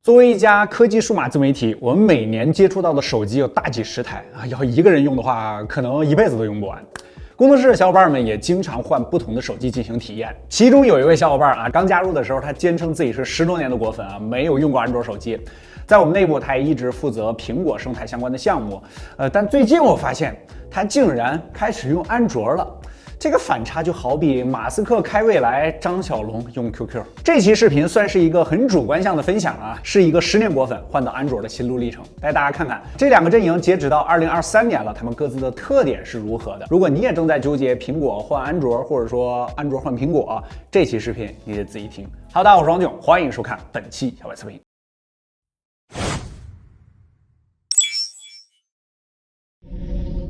作为一家科技数码自媒体，我们每年接触到的手机有大几十台啊，要一个人用的话，可能一辈子都用不完。工作室的小伙伴们也经常换不同的手机进行体验。其中有一位小伙伴啊，刚加入的时候，他坚称自己是10多年的果粉啊，没有用过安卓手机。在我们内部，他也一直负责苹果生态相关的项目。但最近我发现他竟然开始用安卓了。这个反差就好比马斯克开未来，张小龙用 QQ。这期视频算是一个很主观向的分享啊，是一个10年果粉换到安卓的心路历程，带大家看看这两个阵营截止到2023年了，他们各自的特点是如何的。如果你也正在纠结苹果换安卓，或者说安卓换苹果，这期视频你得仔细听。Hello， 大家好，我是王炯，欢迎收看本期小白测评。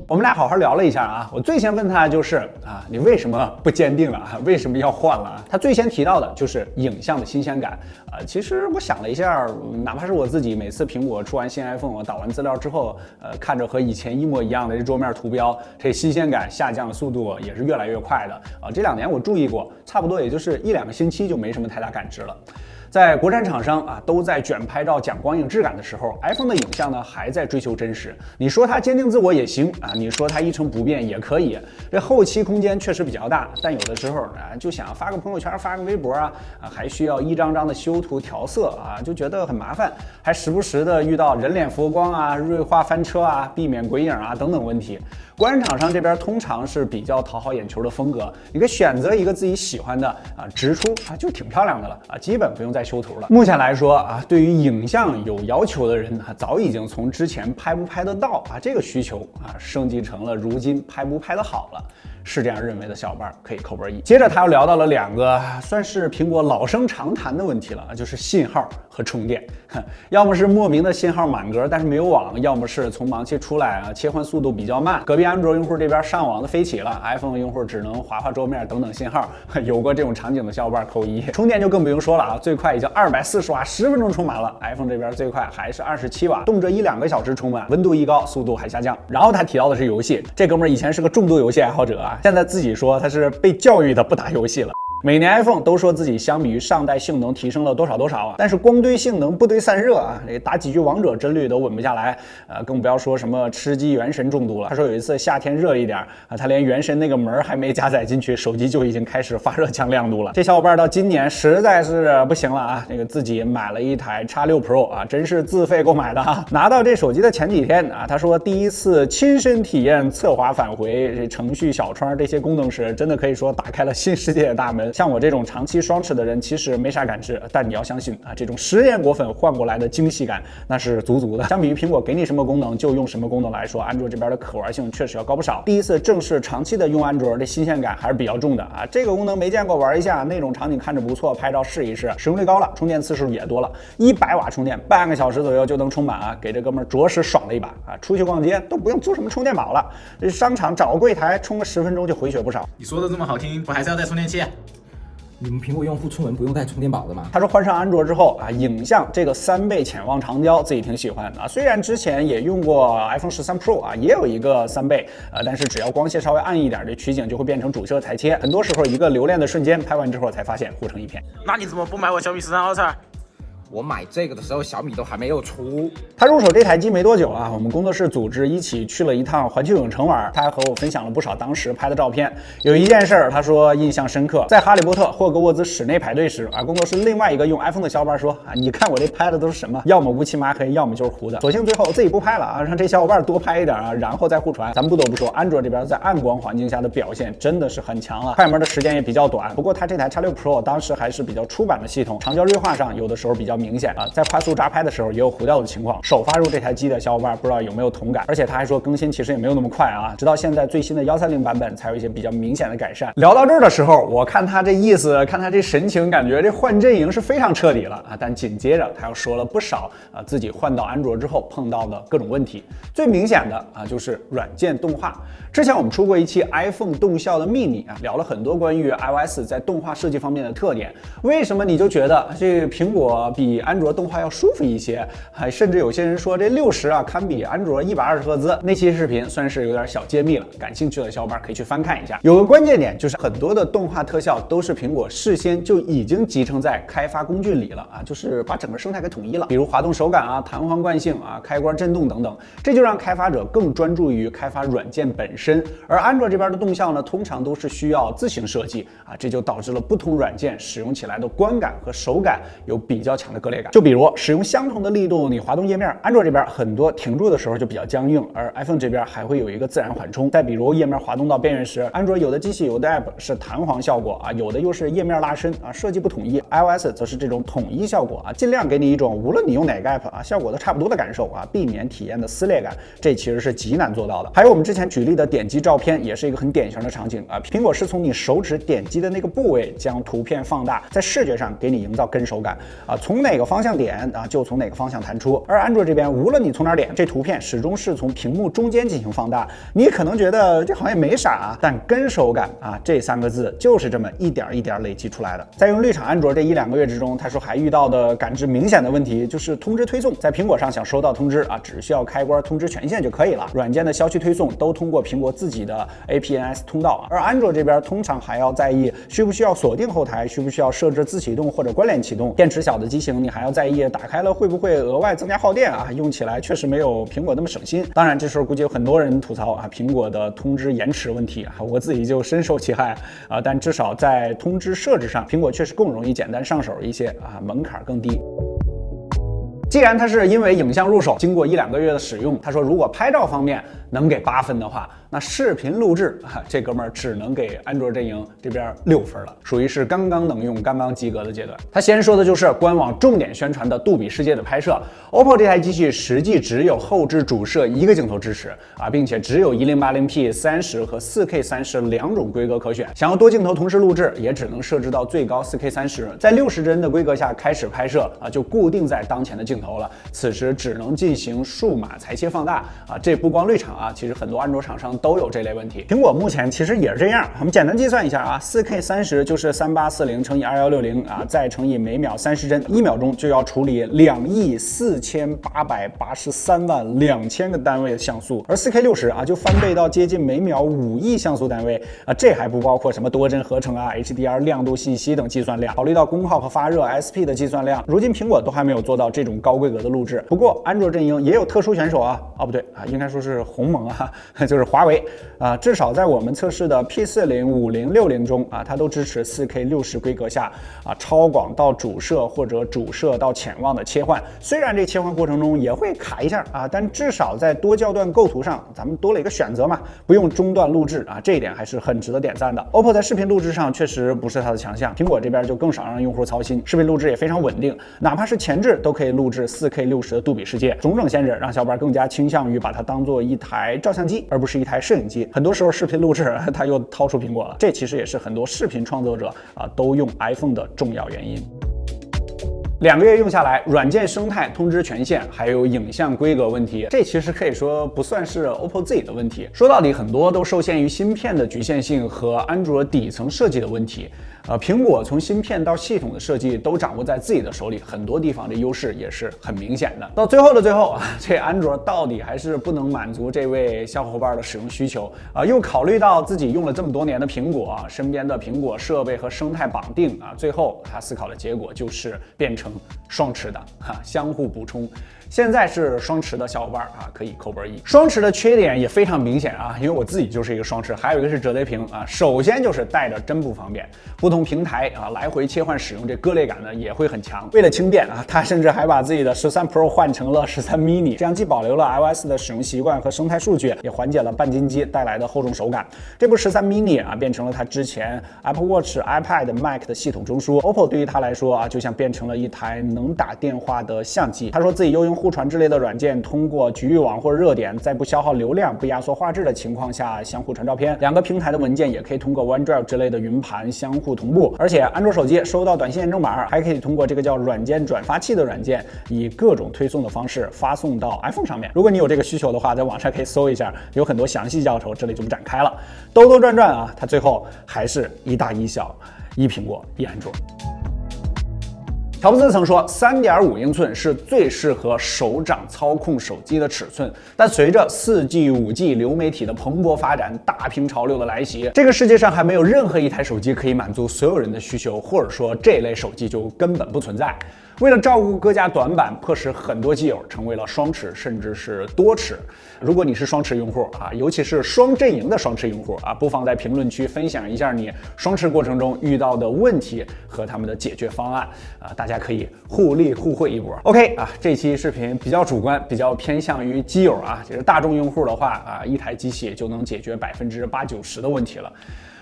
我们俩好好聊了一下啊，我最先问他就是啊，你为什么不坚定了啊？为什么要换了啊？他最先提到的就是影像的新鲜感啊。其实我想了一下，哪怕是我自己每次苹果出完新 iPhone， 我导完资料之后，看着和以前一模一样的这桌面图标，这新鲜感下降的速度也是越来越快的啊。这2年我注意过，差不多也就是1-2个星期就没什么太大感知了。在国产厂商啊都在卷拍照讲光影质感的时候 ，iPhone 的影像呢还在追求真实。你说它坚定自我也行啊，你说它一成不变也可以。这后期空间确实比较大，但有的时候啊就想发个朋友圈、发个微博啊，还需要一张张的修图调色啊，就觉得很麻烦，还时不时的遇到人脸浮光啊、锐化翻车啊、避免鬼影啊等等问题。国产厂商这边通常是比较讨好眼球的风格，你可以选择一个自己喜欢的啊，直出啊就挺漂亮的了啊，基本不用再修图了。目前来说啊，对于影像有要求的人啊，早已经从之前拍不拍得到啊这个需求啊，升级成了如今拍不拍得好了。是这样认为的小伙伴可以扣分1。接着他又聊到了2个算是苹果老生常谈的问题了，就是信号和充电。要么是莫名的信号满格但是没有网，要么是从忙期出来啊切换速度比较慢，隔壁安卓用户这边上网的飞起了 ，iPhone 用户只能划划桌面等等信号。有过这种场景的小伙伴扣1。充电就更不用说了啊，最快也就240瓦，10分钟充满了。iPhone 这边最快还是27瓦，动辄1-2个小时充满，温度一高速度还下降。然后他提到的是游戏，这哥们儿以前是个重度游戏爱好者啊，现在自己说他是被教育的不打游戏了。每年 iPhone 都说自己相比于上代性能提升了多少啊，但是光堆性能不堆散热啊，打几局王者帧率都稳不下来，更不要说什么吃鸡原神中毒了。他说有一次夏天热一点啊，他连原神那个门还没加载进去，手机就已经开始发热降亮度了。这小伙伴到今年实在是不行了啊，自己买了一台 X6 Pro 啊，真是自费购买的啊。拿到这手机的前几天啊，他说第一次亲身体验侧滑返回、这程序小窗这些功能时，真的可以说打开了新世界的大门。像我这种长期双持的人其实没啥感知，但你要相信啊，这种10年果粉换过来的惊喜感那是足足的。相比于苹果给你什么功能就用什么功能来说，安卓这边的可玩性确实要高不少。第一次正式长期的用安卓，这新鲜感还是比较重的啊。这个功能没见过玩一下，那种场景看着不错，拍照试一试，使用率高了，充电次数也多了，100瓦充电，半个小时左右就能充满啊，给这哥们儿着实爽了一把啊！出去逛街都不用租什么充电宝了，这商场找个柜台充个10分钟就回血不少。你说的这么好听，不还是要带充电器？你们苹果用户出门不用带充电宝的吗？他说换上安卓之后啊，影像这个3倍潜望长焦自己挺喜欢的啊。虽然之前也用过 iPhone 13 Pro 啊，也有一个3倍，但是只要光线稍微暗一点，这取景就会变成主摄裁切，很多时候一个留恋的瞬间，拍完之后才发现糊成一片。那你怎么不买我小米13 Ultra？我买这个的时候，小米都还没有出。他入手这台机没多久啊，我们工作室组织一起去了一趟环球影城玩，他还和我分享了不少当时拍的照片。有一件事儿，他说印象深刻，在哈利波特霍格沃兹室内排队时啊，工作室另外一个用 iPhone 的小伙伴说啊，你看我这拍的都是什么？要么乌漆麻黑，要么就是糊的。索性最后自己不拍了啊，让这小伙伴多拍一点啊，然后再互传。咱们不得不说，安卓这边在暗光环境下的表现真的是很强了，快门的时间也比较短。不过他这台 X6 Pro 当时还是比较初版的系统，长焦锐化上有的时候比较明显啊，在快速抓拍的时候也有糊掉的情况。首发入这台机的小伙伴不知道有没有同感，而且他还说更新其实也没有那么快啊，直到现在最新的130版本才有一些比较明显的改善。聊到这儿的时候，我看他这意思，看他这神情，感觉这换阵营是非常彻底了啊。但紧接着他又说了不少啊自己换到安卓之后碰到的各种问题，最明显的啊就是软件动画。之前我们出过一期 iPhone 动效的秘密啊，聊了很多关于 iOS 在动画设计方面的特点。为什么你就觉得这个苹果比比安卓动画要舒服一些，还甚至有些人说这60啊堪比安卓120赫兹。那期视频算是有点小揭秘了，感兴趣的小伙伴可以去翻看一下。有个关键点就是很多的动画特效都是苹果事先就已经集成在开发工具里了啊，就是把整个生态给统一了，比如滑动手感啊、弹簧惯性啊、开关震动等等，这就让开发者更专注于开发软件本身。而安卓这边的动效呢，通常都是需要自行设计啊，这就导致了不同软件使用起来的观感和手感有比较强的割裂感。就比如使用相同的力度，你滑动页面，安卓这边很多停住的时候就比较僵硬，而 iPhone 这边还会有一个自然缓冲。再比如页面滑动到边缘时，安卓有的机器有的 App 是弹簧效果啊，有的又是页面拉伸啊，设计不统一。iOS 则是这种统一效果啊，尽量给你一种无论你用哪个 App 啊，效果都差不多的感受啊，避免体验的撕裂感，这其实是极难做到的。还有我们之前举例的点击照片，也是一个很典型的场景啊，苹果是从你手指点击的那个部位将图片放大，在视觉上给你营造跟手感啊，从哪个方向点啊就从哪个方向弹出。而安卓这边无论你从哪点，这图片始终是从屏幕中间进行放大。你可能觉得这好像也没啥啊，但跟手感啊这3个字就是这么一点一点累积出来的。在用绿厂安卓这1-2个月之中，他说还遇到的感知明显的问题就是通知推送，在苹果上想收到通知啊，只需要开关通知权限就可以了，软件的消息推送都通过苹果自己的 APNS 通道，而安卓这边通常还要在意需不需要锁定后台，需不需要设置自启动或者关联启动。电池小的机型你还要在意打开了会不会额外增加耗电啊，用起来确实没有苹果那么省心。当然这时候估计有很多人吐槽啊，苹果的通知延迟问题啊，我自己就深受其害啊，但至少在通知设置上，苹果确实更容易简单上手一些啊，门槛更低。既然它是因为影像入手，经过1-2个月的使用，他说如果拍照方面能给8分的话，那视频录制这哥们儿只能给安卓阵营这边6分了，属于是刚刚能用、刚刚及格的阶段。他先说的就是官网重点宣传的杜比世界的拍摄。OPPO 这台机器实际只有后置主摄1个镜头支持啊，并且只有 1080p 30和 4K 302种规格可选。想要多镜头同时录制，也只能设置到最高 4K 30，在60帧的规格下开始拍摄啊，就固定在当前的镜头了。此时只能进行数码裁切放大啊，这不光绿厂啊，其实很多安卓厂商都有这类问题。苹果目前其实也是这样，我们简单计算一下啊 ，4K 30就是3840乘以2160啊，再乘以每秒30帧，1秒钟就要处理248832000个单位的像素，而 4K 60啊就翻倍到接近每秒5亿像素单位啊，这还不包括什么多帧合成啊、HDR 亮度信息等计算量。考虑到功耗和发热 SP 的计算量，如今苹果都还没有做到这种高规格的录制。不过安卓阵营也有特殊选手啊，不对啊，应该说是鸿蒙啊，就是华为啊，至少在我们测试的 P40、50、60中啊，它都支持 4K 60规格下啊超广到主摄或者主摄到潜望的切换。虽然这切换过程中也会卡一下啊，但至少在多焦段构图上咱们多了一个选择嘛，不用中断录制啊，这一点还是很值得点赞的。OPPO 在视频录制上确实不是它的强项，苹果这边就更少让用户操心，视频录制也非常稳定，哪怕是前置都可以录制 4K 60的杜比世界。种种限制让小伙伴更加倾向于把它当做一台照相机，而不是一台摄影机。很多时候视频录制它又掏出苹果了，这其实也是很多视频创作者都用 iPhone 的重要原因。2个月用下来，软件生态、通知权限，还有影像规格问题，这其实可以说不算是 OPPO 自己的问题。说到底，很多都受限于芯片的局限性和安卓底层设计的问题。苹果从芯片到系统的设计都掌握在自己的手里，很多地方这优势也是很明显的。到最后的最后，这安卓到底还是不能满足这位小伙伴的使用需求啊！又考虑到自己用了这么多年的苹果，身边的苹果设备和生态绑定啊，最后他思考的结果就是变成双持的相互补充。现在是双持的小伙伴可以扣分1。双持的缺点也非常明显因为我自己就是一个双持，还有一个是折叠屏首先就是带着真不方便，不同平台来回切换使用，这割裂感呢也会很强。为了轻便他甚至还把自己的13 Pro 换成了13 mini， 这样既保留了 iOS 的使用习惯和生态数据，也缓解了半斤机带来的厚重手感。这部13 mini 变成了他之前 Apple Watch、iPad、Mac 的系统中枢。OPPO 对于他来说就像变成了一台能打电话的相机。他说自己又用互传之类的软件，通过局域网或热点，在不消耗流量、不压缩画质的情况下相互传照片。2个平台的文件也可以通过 OneDrive 之类的云盘相互同步。而且安卓手机收到短信验证码，还可以通过这个叫软件转发器的软件，以各种推送的方式发送到 iPhone 上面。如果你有这个需求的话，在网上可以搜一下，有很多详细教程，这里就不展开了。兜兜转转它最后还是一大一小，一苹果一安卓。乔布斯曾说，3.5英寸是最适合手掌操控手机的尺寸。但随着4G、5G 流媒体的蓬勃发展，大屏潮流的来袭，这个世界上还没有任何一台手机可以满足所有人的需求，或者说这类手机就根本不存在。为了照顾各家短板，迫使很多机友成为了双持甚至是多持。如果你是双持用户啊，尤其是双阵营的双持用户啊，不妨在评论区分享一下你双持过程中遇到的问题和他们的解决方案啊，大家可以互利互惠一波。OK 啊，这期视频比较主观，比较偏向于机友啊，其实大众用户的话啊，一台机器就能解决80%-90%的问题了。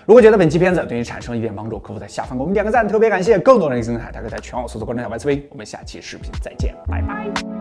如果觉得本期片子对你产生一点帮助，可否在下方给我们点个赞？特别感谢更多人精彩，大家可以在全网搜索关注小白思维。我们下期视频再见，拜拜。